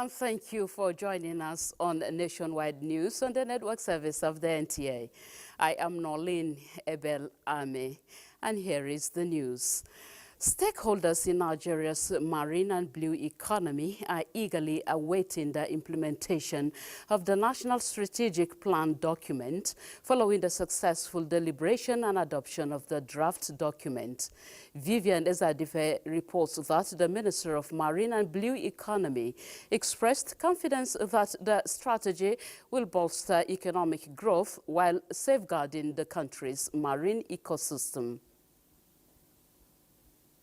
and thank you for joining us on Nationwide News on the network service of the NTA. I am Norlene Ebel Ame, and here is the news. Stakeholders in Nigeria's marine and blue economy are eagerly awaiting the implementation of the National Strategic Plan document following the successful deliberation and adoption of the draft document. Vivian Ezadife reports that the Minister of Marine and Blue Economy expressed confidence that the strategy will bolster economic growth while safeguarding the country's marine ecosystem.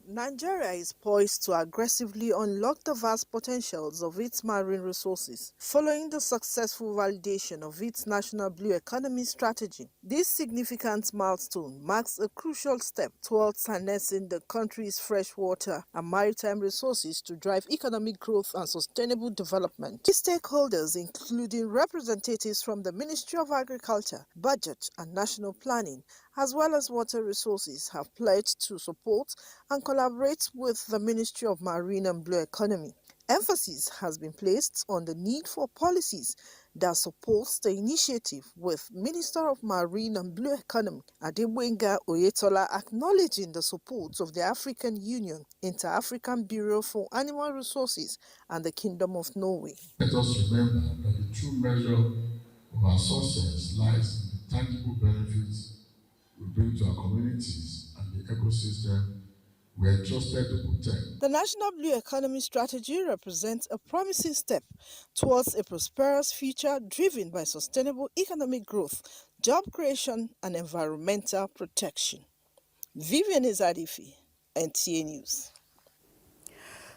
Nigeria is poised to aggressively unlock the vast potentials of its marine resources following the successful validation of its national blue economy strategy. This significant milestone marks a crucial step towards harnessing the country's freshwater and maritime resources to drive economic growth and sustainable development. Key stakeholders, including representatives from the Ministry of Agriculture, Budget and National Planning, as well as water resources, have pledged to support and collaborate with the Ministry of Marine and Blue Economy. Emphasis has been placed on the need for policies that support the initiative, with Minister of Marine and Blue Economy Adegbenga Oyetola acknowledging the support of the African Union, Inter-African Bureau for Animal Resources and the Kingdom of Norway. Let us remember that the true measure of our success lies in the tangible benefits we bring to our communities and the ecosystem we are trusted to protect. The National Blue Economy Strategy represents a promising step towards a prosperous future driven by sustainable economic growth, job creation, and environmental protection. Vivian Ezadife, NTA News.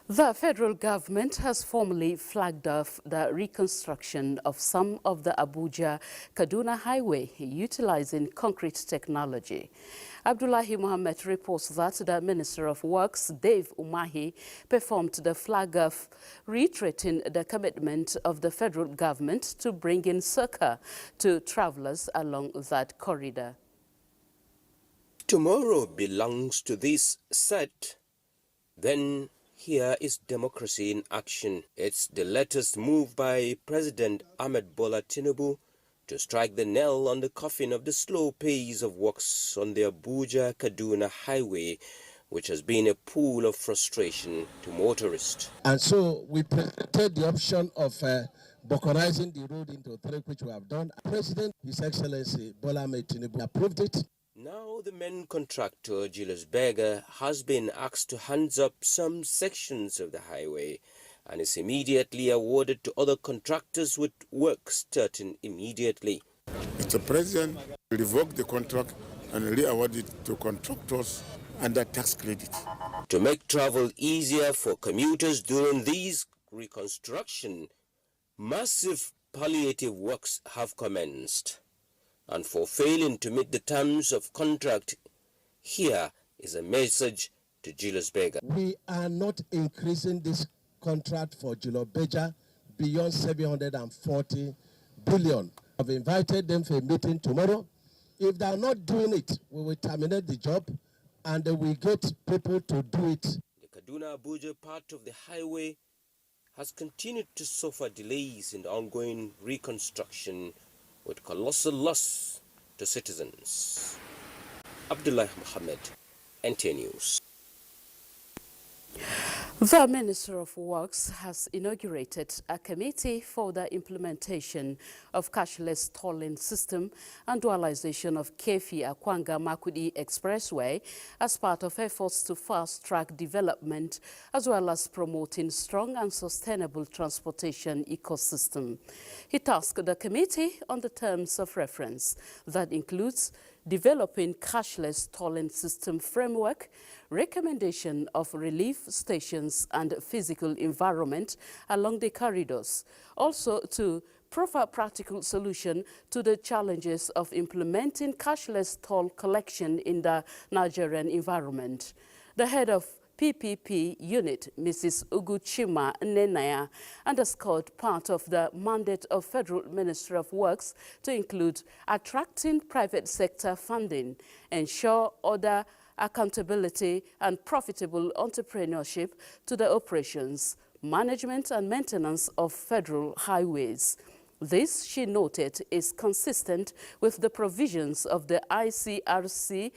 The federal government has formally flagged off the reconstruction of some of the Abuja-Kaduna highway utilizing concrete technology. Abdullahi Mohammed reports that the Minister of Works, Dave Umahi, performed the flag off, reiterating the commitment of the federal government to bring in succor to travelers along that corridor. Tomorrow belongs to this set. Then here is democracy in action. It's the latest move by President Ahmed Bola Tinubu to strike the nail on the coffin of the slow pace of works on the Abuja-Kaduna highway, which has been a pool of frustration to motorists. And so we presented the option of balkanizing the road into three, which we have done. President, His Excellency Bola Ahmed Tinubu, approved it. Now the main contractor, Julius Berger, has been asked to hands up some sections of the highway and is immediately awarded to other contractors with work starting immediately. Mr. President revoked the contract and re-awarded it to contractors under tax credit. To make travel easier for commuters during these reconstruction, massive palliative works have commenced. And for failing to meet the terms of contract, here is a message to Julius Berger. We are not increasing this contract for Julius Berger beyond 740 billion. I've invited them for a meeting tomorrow. If they are not doing it, we will terminate the job and we get people to do it. The Kaduna-Abuja part of the highway has continued to suffer delays in the ongoing reconstruction, with colossal loss to citizens. Abdullah Muhammad, NTA News. The Minister of Works has inaugurated a committee for the implementation of cashless tolling system and dualization of Kefi-Akwanga-Makudi Expressway as part of efforts to fast-track development as well as promoting strong and sustainable transportation ecosystem. He tasked the committee on the terms of reference that includes developing cashless tolling system framework, recommendation of relief stations and physical environment along the corridors. Also to proffer practical solution to the challenges of implementing cashless toll collection in the Nigerian environment. The head of PPP unit, Mrs. Uguchima Nenaya, underscored part of the mandate of Federal Ministry of Works to include attracting private sector funding, ensure order, accountability and profitable entrepreneurship to the operations, management and maintenance of federal highways. This, she noted, is consistent with the provisions of the ICRC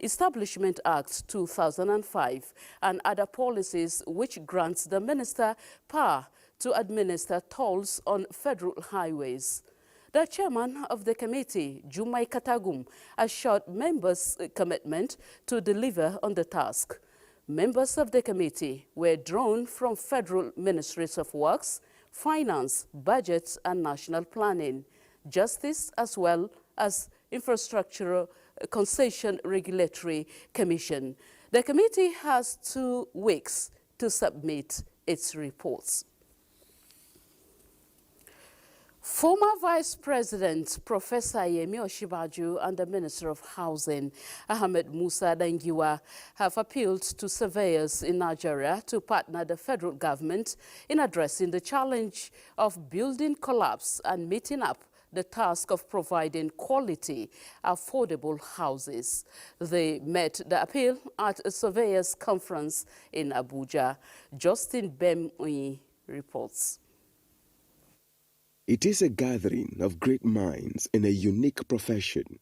Establishment Act 2005 and other policies which grants the minister power to administer tolls on federal highways. The chairman of the committee, Jumai Katagum, assured members' commitment to deliver on the task. Members of the committee were drawn from federal ministries of works, finance, budgets and national planning, justice as well as infrastructural concession regulatory commission. The committee has 2 weeks to submit its reports. Former Vice President Professor Yemi Osinbajo and the Minister of Housing, Ahmed Musa Dangiwa, have appealed to surveyors in Nigeria to partner the federal government in addressing the challenge of building collapse and meeting up the task of providing quality, affordable houses. They made the appeal at a surveyors conference in Abuja. Justin Bemui reports. It is a gathering of great minds in a unique profession,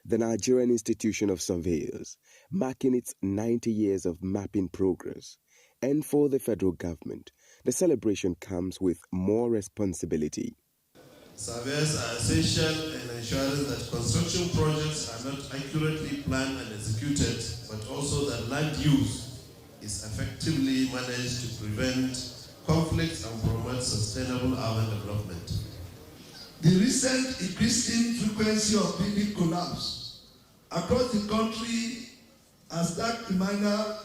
the Nigerian Institution of Surveyors, marking its 90 years of mapping progress. And for the federal government, the celebration comes with more responsibility. Surveyors are essential in ensuring that construction projects are not accurately planned and executed, but also that land use is effectively managed to prevent conflicts and promote sustainable urban development. The recent increasing frequency of building collapse across the country has that reminder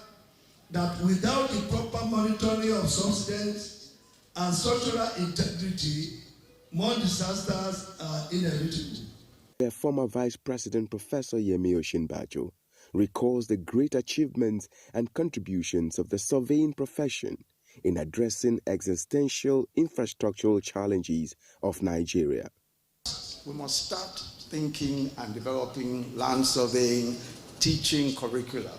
that without the proper monitoring of substance and structural integrity, more disasters are inevitable. The former Vice President Professor Yemi Osinbajo recalls the great achievements and contributions of the surveying profession in addressing existential infrastructural challenges of Nigeria. We must start thinking and developing land surveying, teaching curricula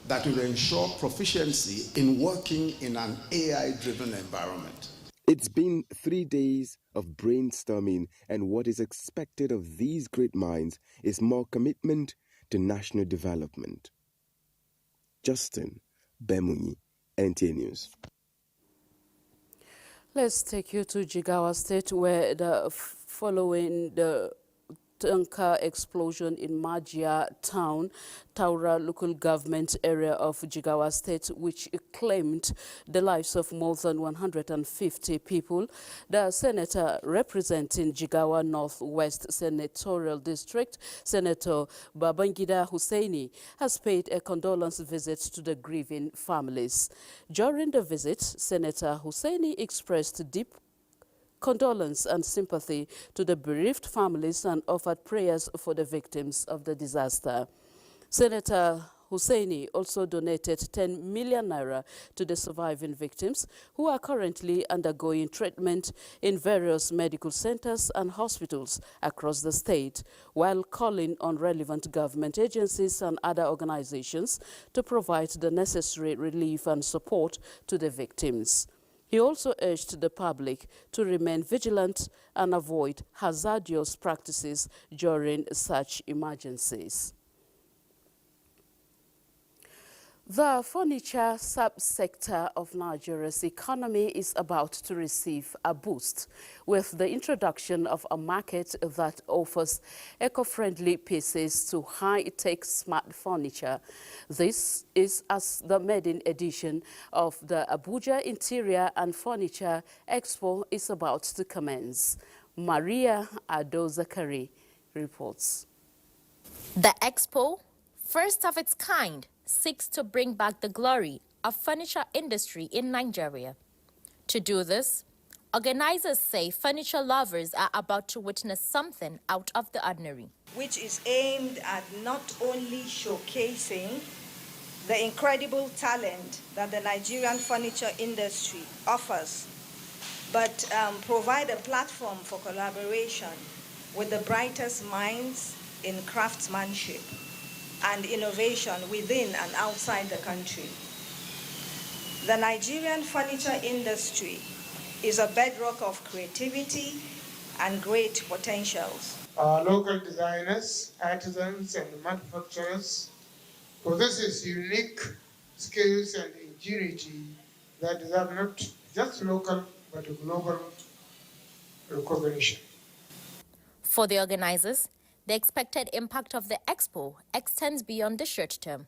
that will ensure proficiency in working in an AI-driven environment. It's been 3 days of brainstorming, and what is expected of these great minds is more commitment to national development. Justin Bemunyi, NTA News. Let's take you to Jigawa State, where following the tanker explosion in Majia town, Taura local government area of Jigawa State, which claimed the lives of more than 150 people, the senator representing Jigawa Northwest Senatorial District, Senator Babangida Hussaini, has paid a condolence visit to the grieving families. During the visit, Senator Hussaini expressed deep condolence and sympathy to the bereaved families and offered prayers for the victims of the disaster. Senator Hussaini also donated 10 million naira to the surviving victims who are currently undergoing treatment in various medical centers and hospitals across the state, while calling on relevant government agencies and other organizations to provide the necessary relief and support to the victims. He also urged the public to remain vigilant and avoid hazardous practices during such emergencies. The furniture subsector of Nigeria's economy is about to receive a boost with the introduction of a market that offers eco-friendly pieces to high-tech smart furniture. This is as the maiden edition of the Abuja Interior and Furniture Expo is about to commence. Maria Ado-Zakari reports. The expo, first of its kind, seeks to bring back the glory of furniture industry in Nigeria. To do this, organizers say furniture lovers are about to witness something out of the ordinary, which is aimed at not only showcasing the incredible talent that the Nigerian furniture industry offers, but provide a platform for collaboration with the brightest minds in craftsmanship and innovation within and outside the country. The Nigerian furniture industry is a bedrock of creativity and great potentials. Our local designers, artisans, and manufacturers possess unique skills and ingenuity that deserve not just local but global recognition. For the organizers, the expected impact of the expo extends beyond the short term,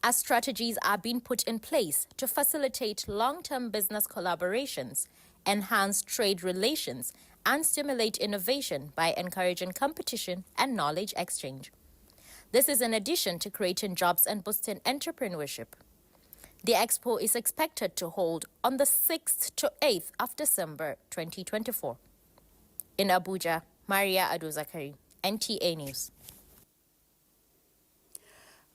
as strategies are being put in place to facilitate long-term business collaborations, enhance trade relations, and stimulate innovation by encouraging competition and knowledge exchange. This is in addition to creating jobs and boosting entrepreneurship. The expo is expected to hold on the 6th to 8th of December 2024. In Abuja, Maria Ado-Zakari, NTA News.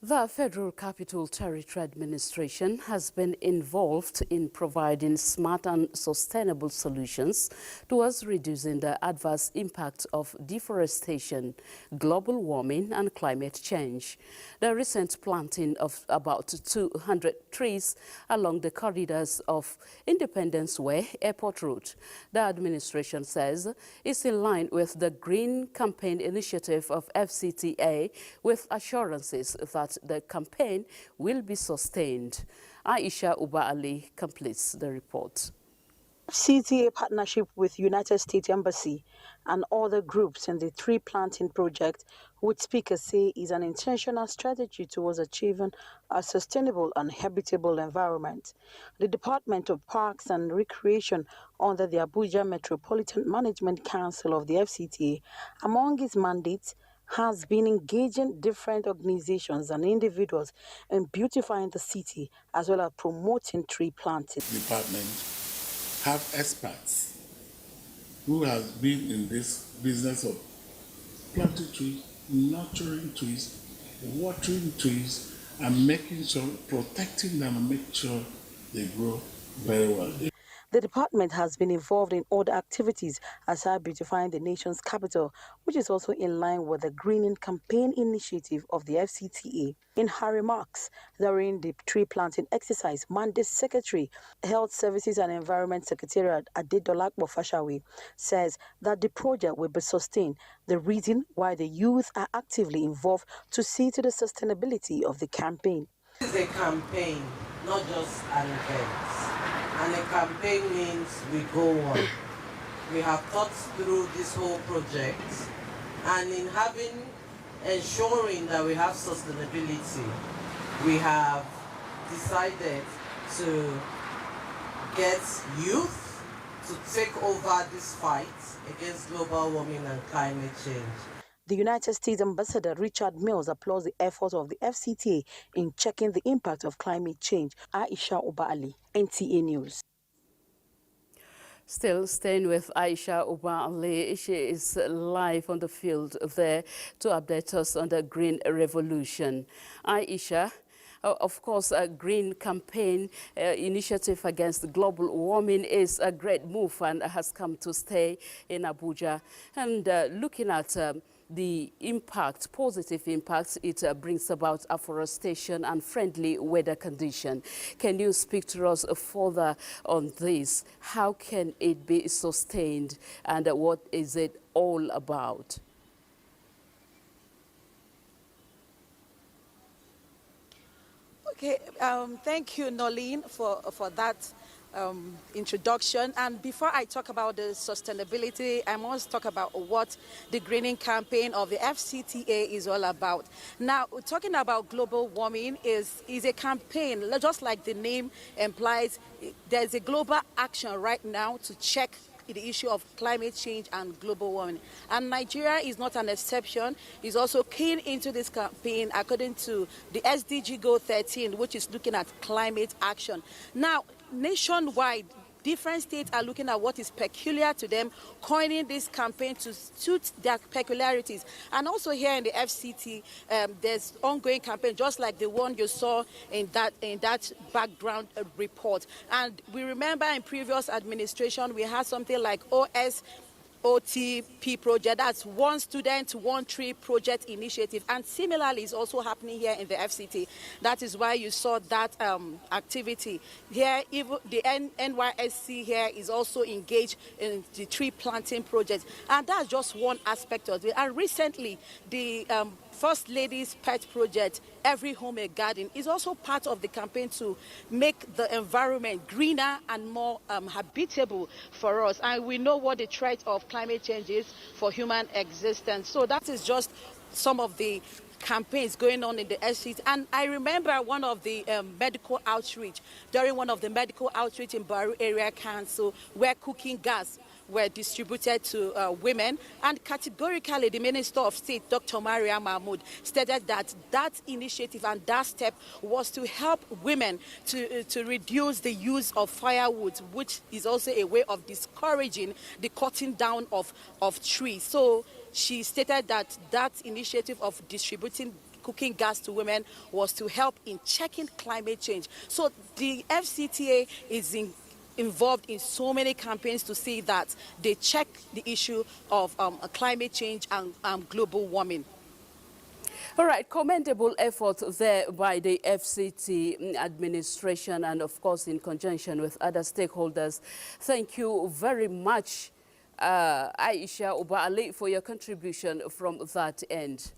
The Federal Capital Territory Administration has been involved in providing smart and sustainable solutions towards reducing the adverse impact of deforestation, global warming and climate change. The recent planting of about 200 trees along the corridors of Independence Way, Airport Road, the administration says is in line with the Green Campaign initiative of FCTA, with assurances that the campaign will be sustained. Aisha Uba Ali completes the report. CTA partnership with United States Embassy and other groups in the tree planting project, which speakers say is an intentional strategy towards achieving a sustainable and habitable environment. The Department of Parks and Recreation under the Abuja Metropolitan Management Council of the FCTA, among its mandates, has been engaging different organizations and individuals in beautifying the city as well as promoting tree planting. Department have experts who have been in this business of planting trees, nurturing trees, watering trees, and making sure, protecting them and making sure they grow very well. The department has been involved in other activities aside beautifying the nation's capital, which is also in line with the Greening Campaign initiative of the FCTA. In her remarks during the tree planting exercise, Mandate Secretary, Health Services and Environment Secretariat Adedolakbo Fashawe says that the project will be sustained. The reason why the youth are actively involved to see to the sustainability of the campaign. This is a campaign, not just an event. And a campaign means we go on. We have thought through this whole project, and in ensuring that we have sustainability, we have decided to get youth to take over this fight against global warming and climate change. The United States Ambassador Richard Mills applauds the efforts of the FCTA in checking the impact of climate change. Aisha Uba Ali, NTA News. Still staying with Aisha Uba Ali, she is live on the field there to update us on the Green Revolution. Aisha, of course, a Green Campaign initiative against global warming is a great move and has come to stay in Abuja. And looking at the impact, positive impact it brings about afforestation and friendly weather condition. Can you speak to us further on this? How can it be sustained and what is it all about? Okay, thank you, Nolene, for that introduction. And before I talk about the sustainability, I must talk about what the greening campaign of the FCTA is all about. Now, talking about global warming is a campaign, just like the name implies. There's a global action right now to check the issue of climate change and global warming. And Nigeria is not an exception. It's also keen into this campaign according to the SDG Goal 13, which is looking at climate action. Now, nationwide, different states are looking at what is peculiar to them, coining this campaign to suit their peculiarities. And also here in the FCT, there's ongoing campaign, just like the one you saw in that background report. And we remember in previous administration, we had something like OS OTP project. That's one student, one tree project initiative. And similarly, it's also happening here in the FCT. That is why you saw that activity. Here, even the NYSC here is also engaged in the tree planting project. And that's just one aspect of it. And recently, the First Lady's Pet Project, Every Home a Garden, is also part of the campaign to make the environment greener and more habitable for us. And we know what the threat of climate change is for human existence. So that is just some of the campaigns going on in the SCT. And I remember one of the medical outreach, during one of the medical outreach in Baru Area Council, where cooking gas were distributed to women, and categorically the Minister of State, Dr. Maria Mahmoud, stated that that initiative and that step was to help women to reduce the use of firewood, which is also a way of discouraging the cutting down of trees. So she stated that that initiative of distributing cooking gas to women was to help in checking climate change. So the FCTA is involved in so many campaigns to see that they check the issue of climate change and global warming. All right, commendable effort there by the FCT administration and, of course, in conjunction with other stakeholders. Thank you very much, Aisha Uba Ali, for your contribution from that end.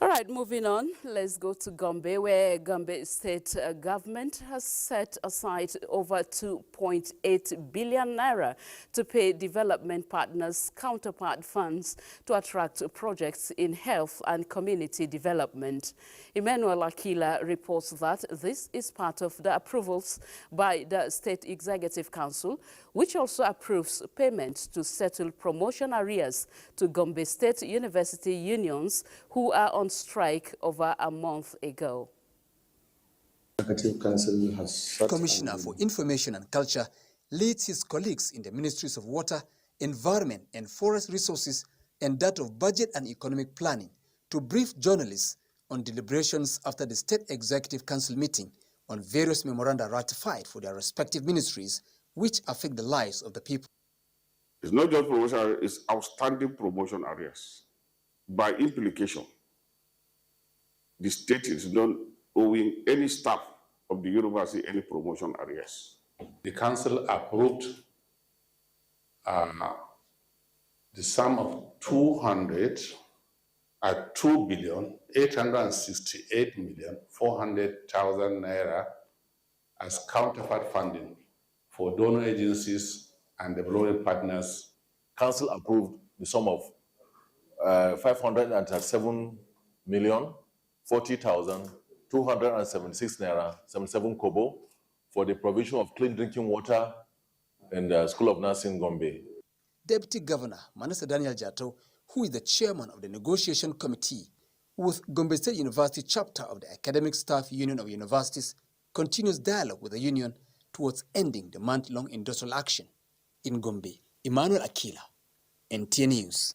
All right, moving on, let's go to Gombe, where Gombe state government has set aside over 2.8 billion naira to pay development partners counterpart funds to attract projects in health and community development. Emmanuel Akila reports that this is part of the approvals by the State Executive Council, which also approves payments to settle promotion arrears to Gombe State University unions who are on strike over a month ago. Commissioner for Information and Culture leads his colleagues in the Ministries of Water, Environment and Forest Resources and that of Budget and Economic Planning to brief journalists on deliberations after the State Executive Council meeting on various memoranda ratified for their respective ministries which affect the lives of the people. It's not just promotion, it's outstanding promotion arrears. By implication, the state is not owing any staff of the university any promotion arrears. The council approved the sum of 2,868,400,000 naira as counterpart funding for donor agencies and development partners. Council approved the sum of 537,040,276 naira 77 kobo for the provision of clean drinking water in the School of Nursing Gombe. Deputy Governor Manasseh Daniel Jato, who is the chairman of the negotiation committee with Gombe State University chapter of the Academic Staff Union of Universities, continues dialogue with the union towards ending the month-long industrial action in Gombe. Emmanuel Akila, NTA News.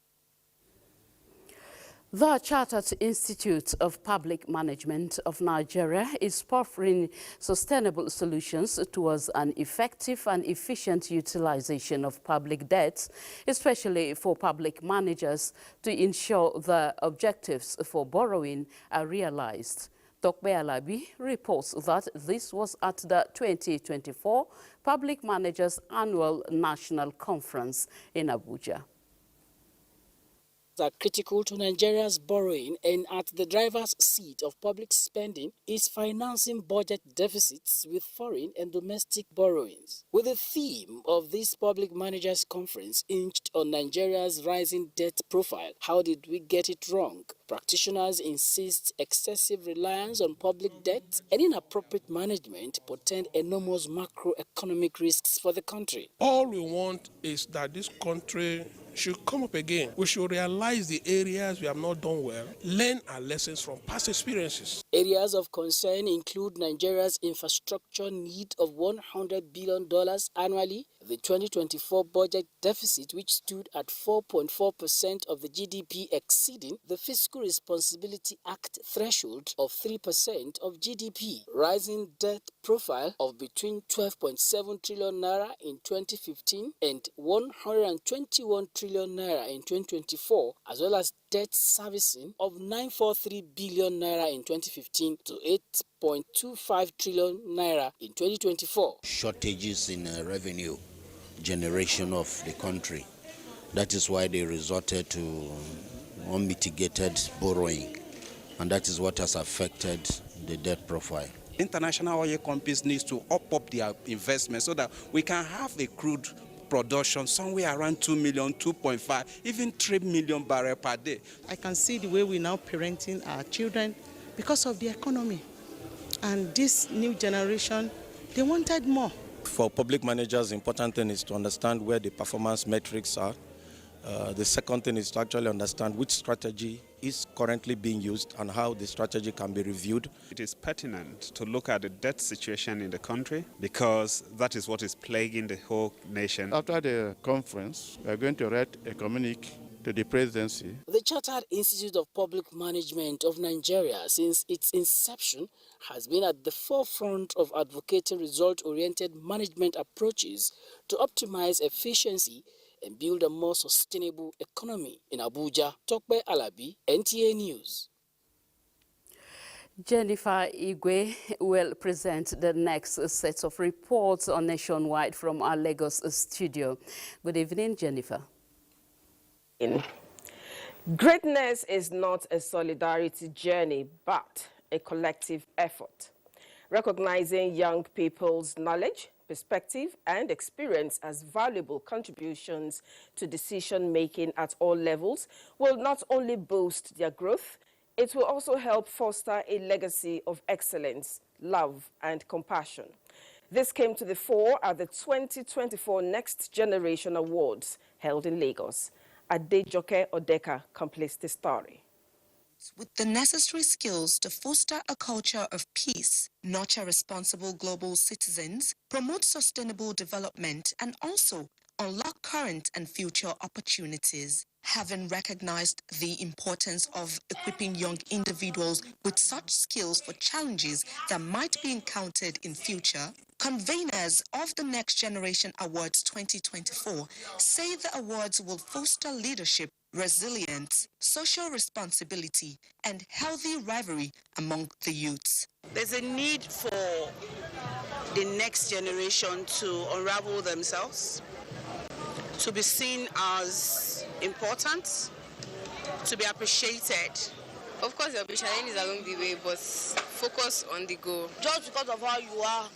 The Chartered Institute of Public Management of Nigeria is offering sustainable solutions towards an effective and efficient utilization of public debts, especially for public managers, to ensure the objectives for borrowing are realized. Tokbe Alabi reports that this was at the 2024 Public Managers Annual National Conference in Abuja. Are critical to Nigeria's borrowing and at the driver's seat of public spending is financing budget deficits with foreign and domestic borrowings. With the theme of this public managers conference hinged on Nigeria's rising debt profile, how did we get it wrong? Practitioners insist excessive reliance on public debt and inappropriate management portend enormous macroeconomic risks for the country. All we want is that this country should come up again. We should realize the areas we have not done well, learn our lessons from past experiences. Areas of concern include Nigeria's infrastructure need of $100 billion annually, The 2024 budget deficit, which stood at 4.4% of the GDP, exceeding the Fiscal Responsibility Act threshold of 3% of GDP, rising debt profile of between 12.7 trillion naira in 2015 and 121 trillion naira in 2024, as well as debt servicing of 943 billion naira in 2015 to 8.25 trillion naira in 2024. Shortages in revenue generation of the country. That is why they resorted to unmitigated borrowing, and that is what has affected the debt profile. International oil companies need to up their investment so that we can have a crude production somewhere around 2 million, 2.5, even 3 million barrels per day. I can see the way we're now parenting our children because of the economy. And this new generation, they wanted more. For public managers, the important thing is to understand where the performance metrics are. The second thing is to actually understand which strategy is currently being used and how the strategy can be reviewed. It is pertinent to look at the debt situation in the country because that is what is plaguing the whole nation. After the conference, we are going to write a communique to the presidency. The Chartered Institute of Public Management of Nigeria, since its inception, has been at the forefront of advocating result-oriented management approaches to optimize efficiency and build a more sustainable economy. In Abuja, Tokbe Alabi, NTA News. Jennifer Igwe will present the next set of reports on Nationwide from our Lagos studio. Good evening, Jennifer. Greatness is not a solidarity journey, but a collective effort. Recognizing young people's knowledge, perspective, and experience as valuable contributions to decision-making at all levels will not only boost their growth, it will also help foster a legacy of excellence, love, and compassion. This came to the fore at the 2024 Next Generation Awards held in Lagos. Adejoke Odeka completes the story. With the necessary skills to foster a culture of peace, nurture responsible global citizens, promote sustainable development, and also unlock current and future opportunities. Having recognized the importance of equipping young individuals with such skills for challenges that might be encountered in future, conveners of the Next Generation Awards 2024 say the awards will foster leadership, resilience, social responsibility, and healthy rivalry among the youths. There's a need for the next generation to unravel themselves, to be seen as important, to be appreciated. Of course, there will be challenges along the way, but focus on the goal. Just because of how you are,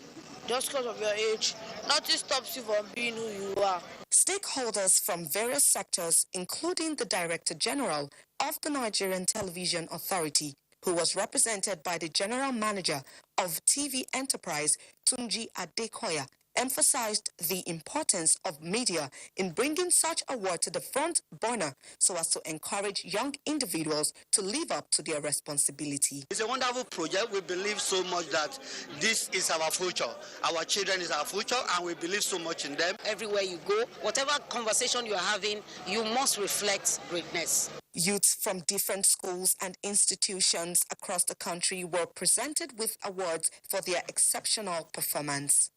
just because of your age, nothing stops you from being who you are. Stakeholders from various sectors, including the Director General of the Nigerian Television Authority, who was represented by the General Manager of TV Enterprise, Tunji Adekoya, emphasized the importance of media in bringing such award to the front burner so as to encourage young individuals to live up to their responsibility. It's a wonderful project. We believe so much that this is our future. Our children is our future, and we believe so much in them. Everywhere you go, whatever conversation you're having, you must reflect greatness. Youths from different schools and institutions across the country were presented with awards for their exceptional performance.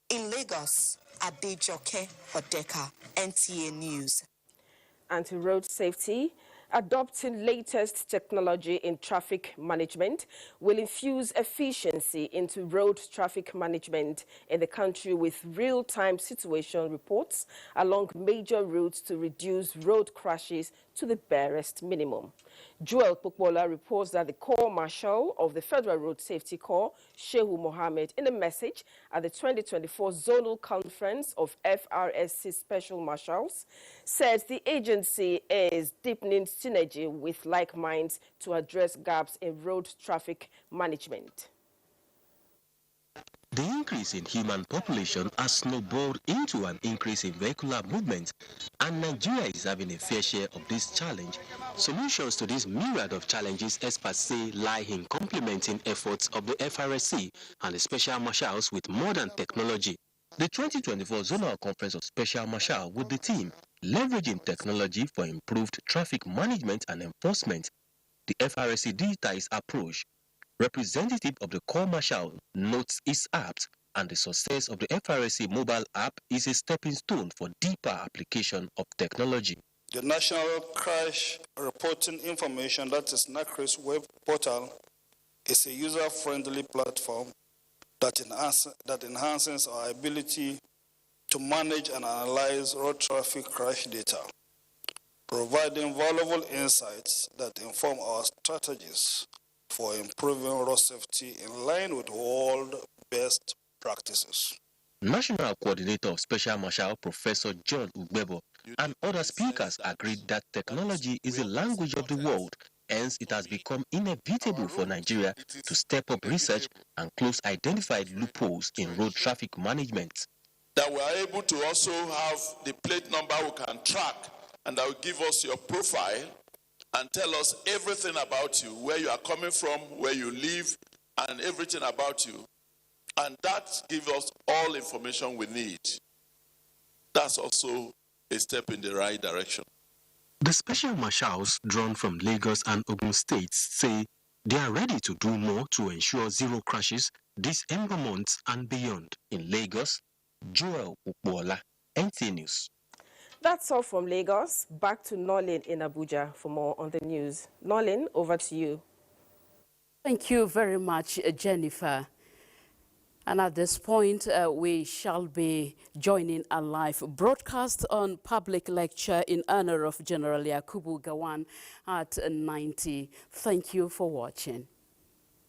In Lagos, Adejoke Odeka, NTA News. Anti-road safety, adopting latest technology in traffic management will infuse efficiency into road traffic management in the country with real-time situation reports along major routes to reduce road crashes to the barest minimum. Joel Pukbola reports that the Corps Marshal of the Federal Road Safety Corps, Shehu Mohammed, in a message at the 2024 Zonal Conference of FRSC Special Marshals, said the agency is deepening synergy with like minds to address gaps in road traffic management. The increase in human population has snowballed into an increase in vehicular movement, and Nigeria is having a fair share of this challenge. Solutions to this myriad of challenges, experts say, lie in complementing efforts of the FRSC and the special marshals with modern technology. The 2024 Zonal Conference of Special Marshal with the theme Leveraging Technology for Improved Traffic Management and Enforcement, the FRSC digitized approach. Representative of the Corps Marshal notes its apps and the success of the FRSC mobile app is a stepping stone for deeper application of technology. The National Crash Reporting Information, that is NACRIS web portal, is a user-friendly platform that enhances our ability to manage and analyze road traffic crash data, providing valuable insights that inform our strategies for improving road safety in line with world best practices. National Coordinator of Special Marshal Professor John Ugbebo and other speakers agreed that technology is the language of the world, hence it has become inevitable for Nigeria to step up research and close identified loopholes in road traffic management. That we are able to also have the plate number we can track, and that will give us your profile and tell us everything about you, where you are coming from, where you live, and everything about you. And that gives us all information we need. That's also a step in the right direction. The special marshals drawn from Lagos and Ogun states say they are ready to do more to ensure zero crashes this Ember month and beyond. In Lagos, Joel Ukbola, NTA News. That's all from Lagos. Back to Nolin in Abuja for more on the news. Nolin, over to you. Thank you very much, Jennifer. And at this point, we shall be joining a live broadcast on public lecture in honor of General Yakubu Gowon at 90. Thank you for watching.